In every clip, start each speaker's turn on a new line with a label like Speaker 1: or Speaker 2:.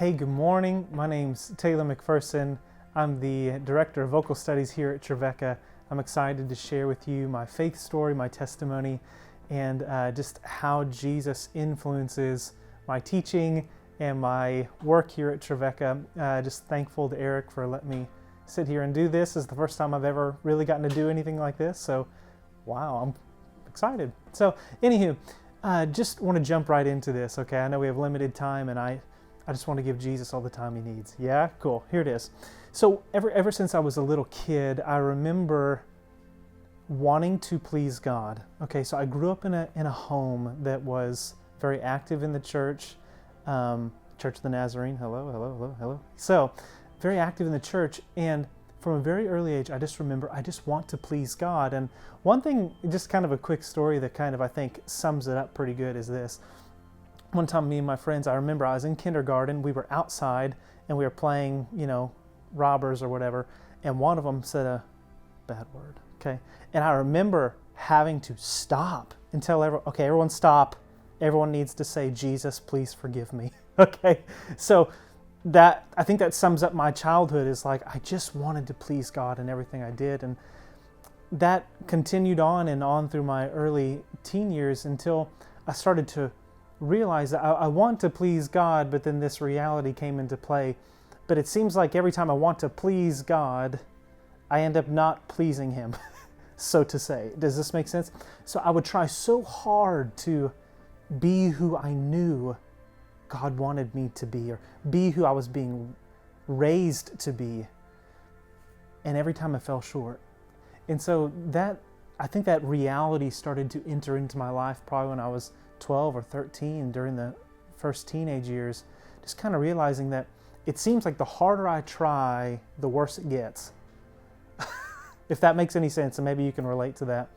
Speaker 1: Hey, good morning. My name's Taylor McPherson. I'm the Director of Vocal Studies here at Trevecca. I'm excited to share with you my faith story, my testimony, and just how Jesus influences my teaching and my work here at Trevecca. Just thankful to Eric for letting me sit here and do this. This is the first time I've ever really gotten to do anything like this, so wow, I'm excited. So anywho, just want to jump right into this, okay? I know we have limited time, and I just want to give Jesus all the time he needs. Yeah? Cool. Here it is. So ever since I was a little kid, I remember wanting to please God. Okay, so I grew up in a home that was very active in the church. Church of the Nazarene. Hello. So, very active in the church, and from a very early age, I just remember I just want to please God. And one thing, just kind of a quick story that kind of I think sums it up pretty good is this. One time, me and my friends, I remember I was in kindergarten, we were outside, and we were playing, robbers or whatever, and one of them said a bad word, okay? And I remember having to stop and tell everyone, okay, everyone stop. Everyone needs to say, Jesus, please forgive me, okay? So that, I think that sums up my childhood, is like, I just wanted to please God in everything I did, and that continued on and on through my early teen years until I started to realize that I want to please God, but then this reality came into play. But it seems like every time I want to please God, I end up not pleasing Him, so to say. Does this make sense? So I would try so hard to be who I knew God wanted me to be, or be who I was being raised to be. And every time I fell short. And so I think that reality started to enter into my life probably when I was 12 or 13, during the first teenage years, just kind of realizing that it seems like the harder I try, the worse it gets. If that makes any sense, and maybe you can relate to that.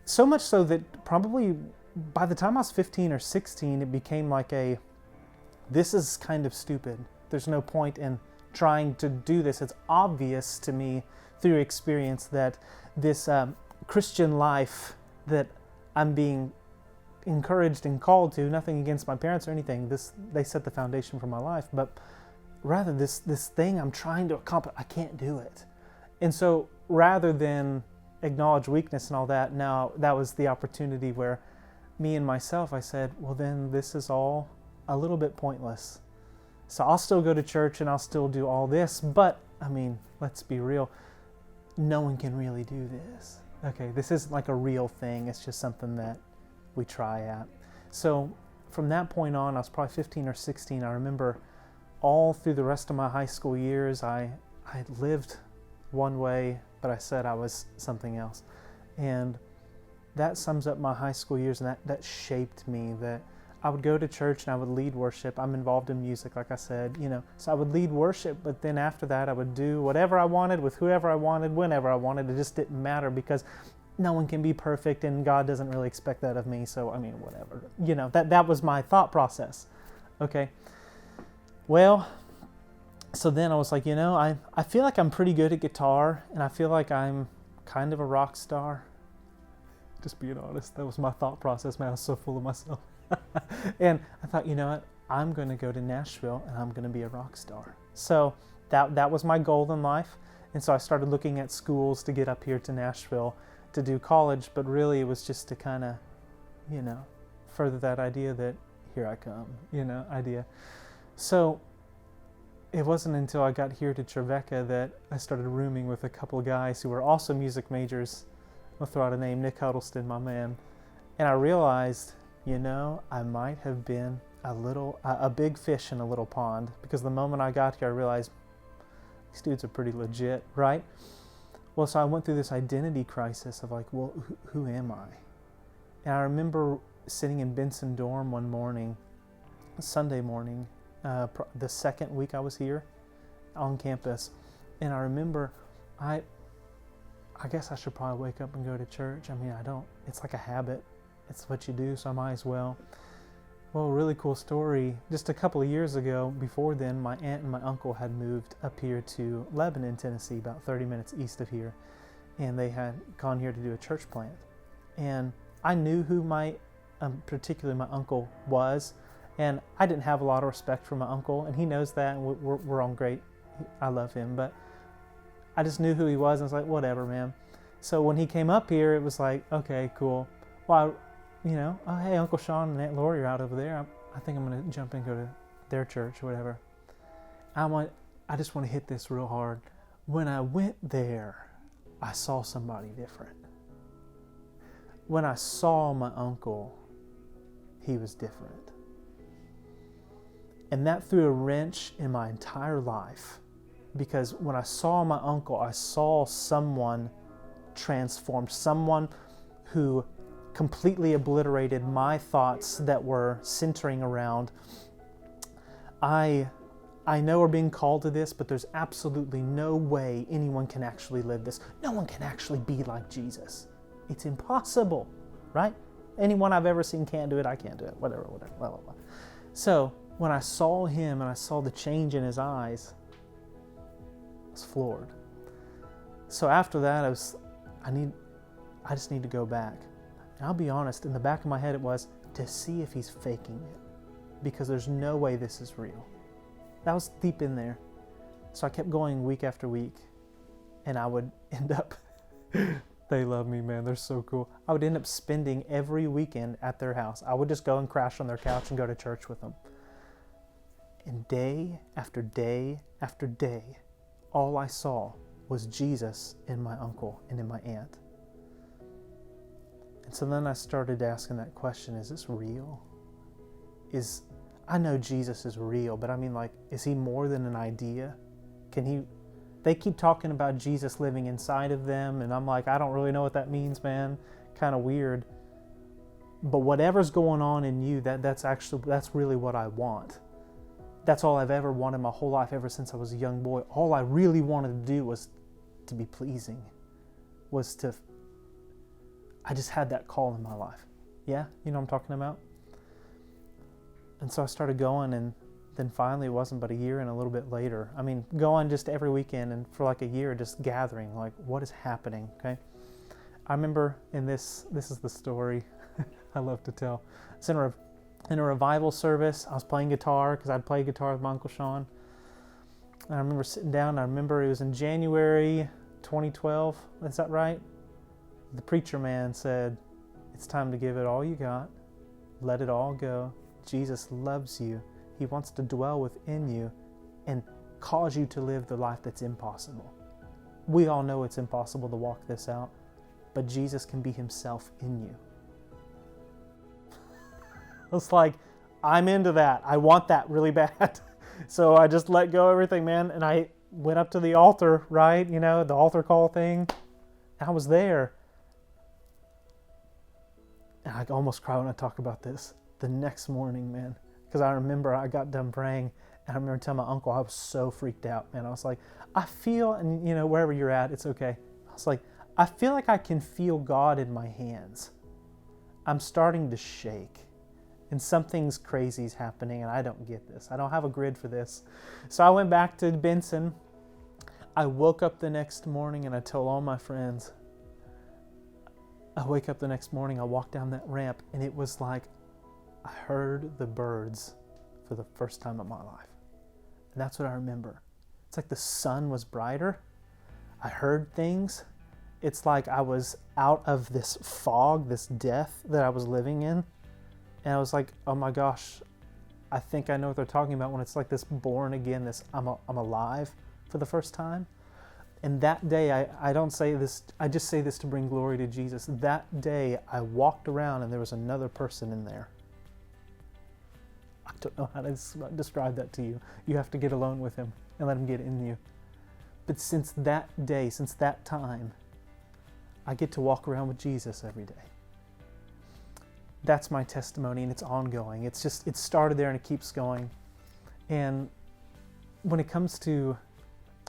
Speaker 1: So much so that probably by the time I was 15 or 16, it became like this is kind of stupid. There's no point in trying to do this. It's obvious to me through experience that this Christian life that I'm being encouraged and called to, nothing against my parents or anything, they set the foundation for my life, but rather this thing I'm trying to accomplish, I can't do it. And so rather than acknowledge weakness and all that, now that was the opportunity where me and myself, I said, well then this is all a little bit pointless. So I'll still go to church and I'll still do all this, but I mean, let's be real, no one can really do this. Okay, this isn't like a real thing, it's just something that we try at. So from that point on, I was probably 15 or 16. I remember all through the rest of my high school years, I lived one way, but I said I was something else. And that sums up my high school years, and that shaped me. That I would go to church and I would lead worship. I'm involved in music, like I said, so I would lead worship, but then after that I would do whatever I wanted with whoever I wanted, whenever I wanted. It just didn't matter, because no one can be perfect, and God doesn't really expect that of me, so I mean, whatever. That was my thought process. Okay. Well, so then I was like, I feel like I'm pretty good at guitar, and I feel like I'm kind of a rock star. Just being honest, that was my thought process, man. I was so full of myself. And I thought, what? I'm going to go to Nashville, and I'm going to be a rock star. So that was my goal in life. And so I started looking at schools to get up here to Nashville to do college, but really it was just to kind of, further that idea that here I come, idea. So it wasn't until I got here to Trevecca that I started rooming with a couple of guys who were also music majors. I'll throw out a name, Nick Huddleston, my man. And I realized, I might have been a big fish in a little pond, because the moment I got here, I realized these dudes are pretty legit, right? Well, so I went through this identity crisis of like, well, who am I? And I remember sitting in Benson dorm one morning, Sunday morning, the second week I was here on campus. And I remember, I guess I should probably wake up and go to church. I mean, it's like a habit. It's what you do, so I might as well. Well, a really cool story. Just a couple of years ago, before then, my aunt and my uncle had moved up here to Lebanon, Tennessee, about 30 minutes east of here. And they had gone here to do a church plant. And I knew who particularly my uncle was. And I didn't have a lot of respect for my uncle, and he knows that, and we're on great. I love him, but I just knew who he was, and I was like, whatever, man. So when he came up here, it was like, okay, cool. Well, oh, hey, Uncle Sean and Aunt Lori are out over there. I think I'm going to jump and go to their church or whatever. I just want to hit this real hard. When I went there, I saw somebody different. When I saw my uncle, he was different. And that threw a wrench in my entire life, because when I saw my uncle, I saw someone transformed, someone who completely obliterated my thoughts that were centering around, I know we're being called to this, but there's absolutely no way anyone can actually live this. No one can actually be like Jesus. It's impossible, right? Anyone I've ever seen can't do it, I can't do it, whatever, blah, blah, blah. So when I saw him and I saw the change in his eyes, I was floored. So after that, I just need to go back. And I'll be honest, in the back of my head it was to see if he's faking it, because there's no way this is real. That was deep in there. So I kept going week after week, and I would end up, they love me, man, they're so cool. I would end up spending every weekend at their house. I would just go and crash on their couch and go to church with them. And day after day after day, all I saw was Jesus in my uncle and in my aunt. And so then I started asking that question, is this real? I know Jesus is real, but I mean, like, is he more than an idea? They keep talking about Jesus living inside of them, and I'm like, I don't really know what that means, man. Kind of weird. But whatever's going on in you, that's really what I want. That's all I've ever wanted my whole life, ever since I was a young boy. All I really wanted to do was to be pleasing, I just had that call in my life. Yeah, you know what I'm talking about? And so I started going, and then finally it wasn't but a year and a little bit later. I mean, going just every weekend, and for like a year just gathering, like, what is happening, okay? I remember this is the story I love to tell. It's in a revival service. I was playing guitar, because I'd played guitar with my Uncle Sean. And I remember sitting down, I remember it was in January 2012, is that right? The preacher man said, it's time to give it all you got. Let it all go. Jesus loves you. He wants to dwell within you and cause you to live the life that's impossible. We all know it's impossible to walk this out, but Jesus can be himself in you. It's like, I'm into that. I want that really bad. So I just let go of everything, man. And I went up to the altar, right? You know, the altar call thing. I was there. And I almost cry when I talk about this. The next morning, man, because I remember I got done praying, and I remember telling my uncle, I was so freaked out, man. I was like, I feel, and wherever you're at, it's okay. I was like, I feel like I can feel God in my hands. I'm starting to shake, and something's crazy is happening, and I don't get this. I don't have a grid for this. So I went back to Benson. I woke up the next morning, and I told all my friends. I wake up the next morning, I walk down that ramp, and it was like I heard the birds for the first time in my life. And that's what I remember. It's like the sun was brighter. I heard things. It's like I was out of this fog, this death that I was living in. And I was like, oh my gosh, I think I know what they're talking about when it's like this born again, this I'm alive for the first time. And that day, I don't say this, I just say this to bring glory to Jesus. That day, I walked around and there was another person in there. I don't know how to describe that to you. You have to get alone with him and let him get in you. But since that day, since that time, I get to walk around with Jesus every day. That's my testimony, and it's ongoing. It started there and it keeps going. And when it comes to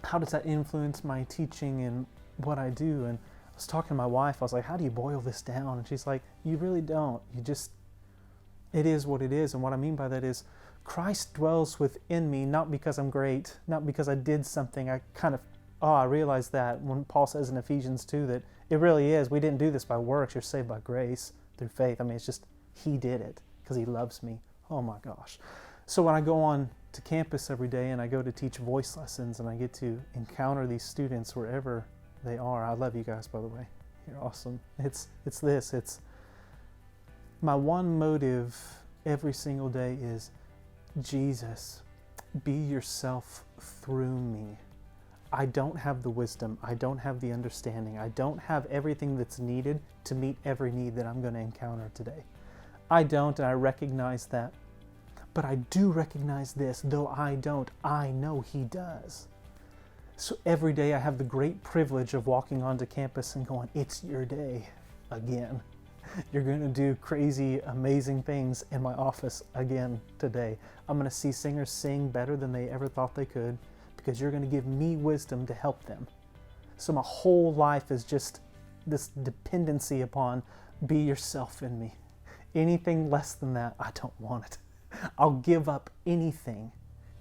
Speaker 1: how does that influence my teaching and what I do, and I was talking to my wife, I was like, how do you boil this down? And she's like, you really don't. It is what it is. And what I mean by that is Christ dwells within me, not because I'm great, not because I did something. I realized that when Paul says in Ephesians 2 that it really is, we didn't do this by works, you're saved by grace through faith. I mean, it's just, he did it because he loves me. Oh my gosh. So when I go on to campus every day and I go to teach voice lessons and I get to encounter these students wherever they are. I love you guys, by the way. You're awesome. It's my one motive every single day is, Jesus, be yourself through me. I don't have the wisdom. I don't have the understanding. I don't have everything that's needed to meet every need that I'm going to encounter today. I don't, and I recognize that. But I do recognize this, though I don't, I know He does. So every day I have the great privilege of walking onto campus and going, it's your day again. You're going to do crazy, amazing things in my office again today. I'm going to see singers sing better than they ever thought they could because you're going to give me wisdom to help them. So my whole life is just this dependency upon be yourself in me. Anything less than that, I don't want it. I'll give up anything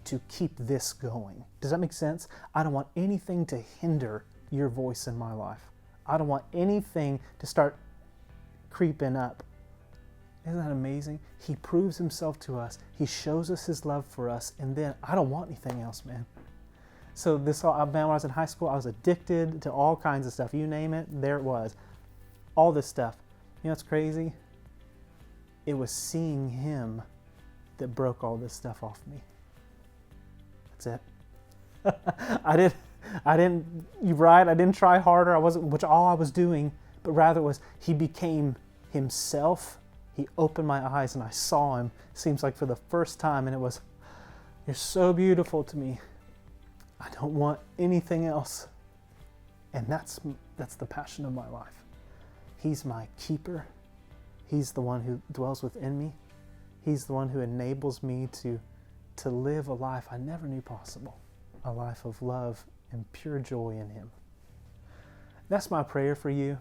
Speaker 1: to keep this going. Does that make sense? I don't want anything to hinder your voice in my life. I don't want anything to start creeping up. Isn't that amazing? He proves Himself to us. He shows us His love for us, and then I don't want anything else, man. So when I was in high school, I was addicted to all kinds of stuff. You name it, there it was. All this stuff. You know what's crazy? It was seeing Him that broke all this stuff off me. That's it. I didn't try harder. I wasn't, which all I was doing, but rather was He became Himself. He opened my eyes and I saw Him, seems like for the first time, and it was, you're so beautiful to me. I don't want anything else. And that's the passion of my life. He's my keeper. He's the one who dwells within me. He's the one who enables me to live a life I never knew possible, a life of love and pure joy in Him. That's my prayer for you,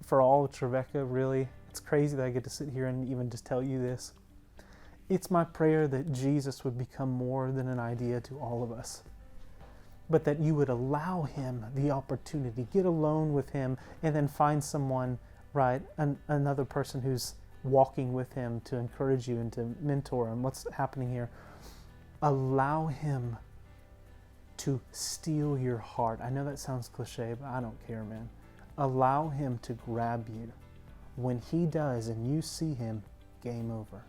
Speaker 1: for all of Trevecca, really. It's crazy that I get to sit here and even just tell you this. It's my prayer that Jesus would become more than an idea to all of us, but that you would allow Him the opportunity, get alone with Him, and then find someone, right, another person who's walking with Him to encourage you and to mentor Him. What's happening here? Allow Him to steal your heart. I know that sounds cliche, but I don't care, man. Allow Him to grab you. When He does and you see Him, game over.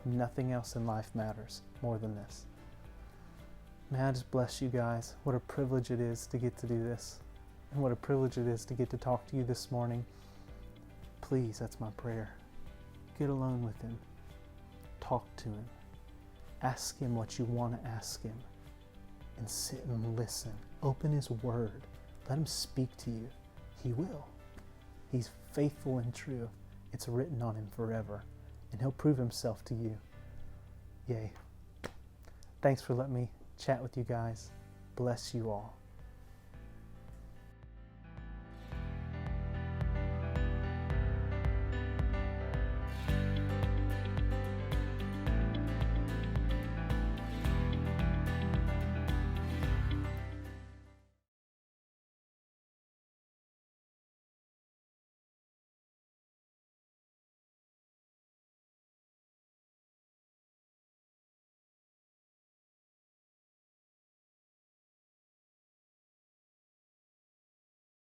Speaker 1: Nothing else in life matters more than this. May I just bless you guys. What a privilege it is to get to do this. And what a privilege it is to get to talk to you this morning. Please, that's my prayer. Get alone with Him. Talk to Him. Ask Him what you want to ask Him. And sit and listen. Open His Word. Let Him speak to you. He will. He's faithful and true. It's written on Him forever. And He'll prove Himself to you. Yay. Thanks for letting me chat with you guys. Bless you all.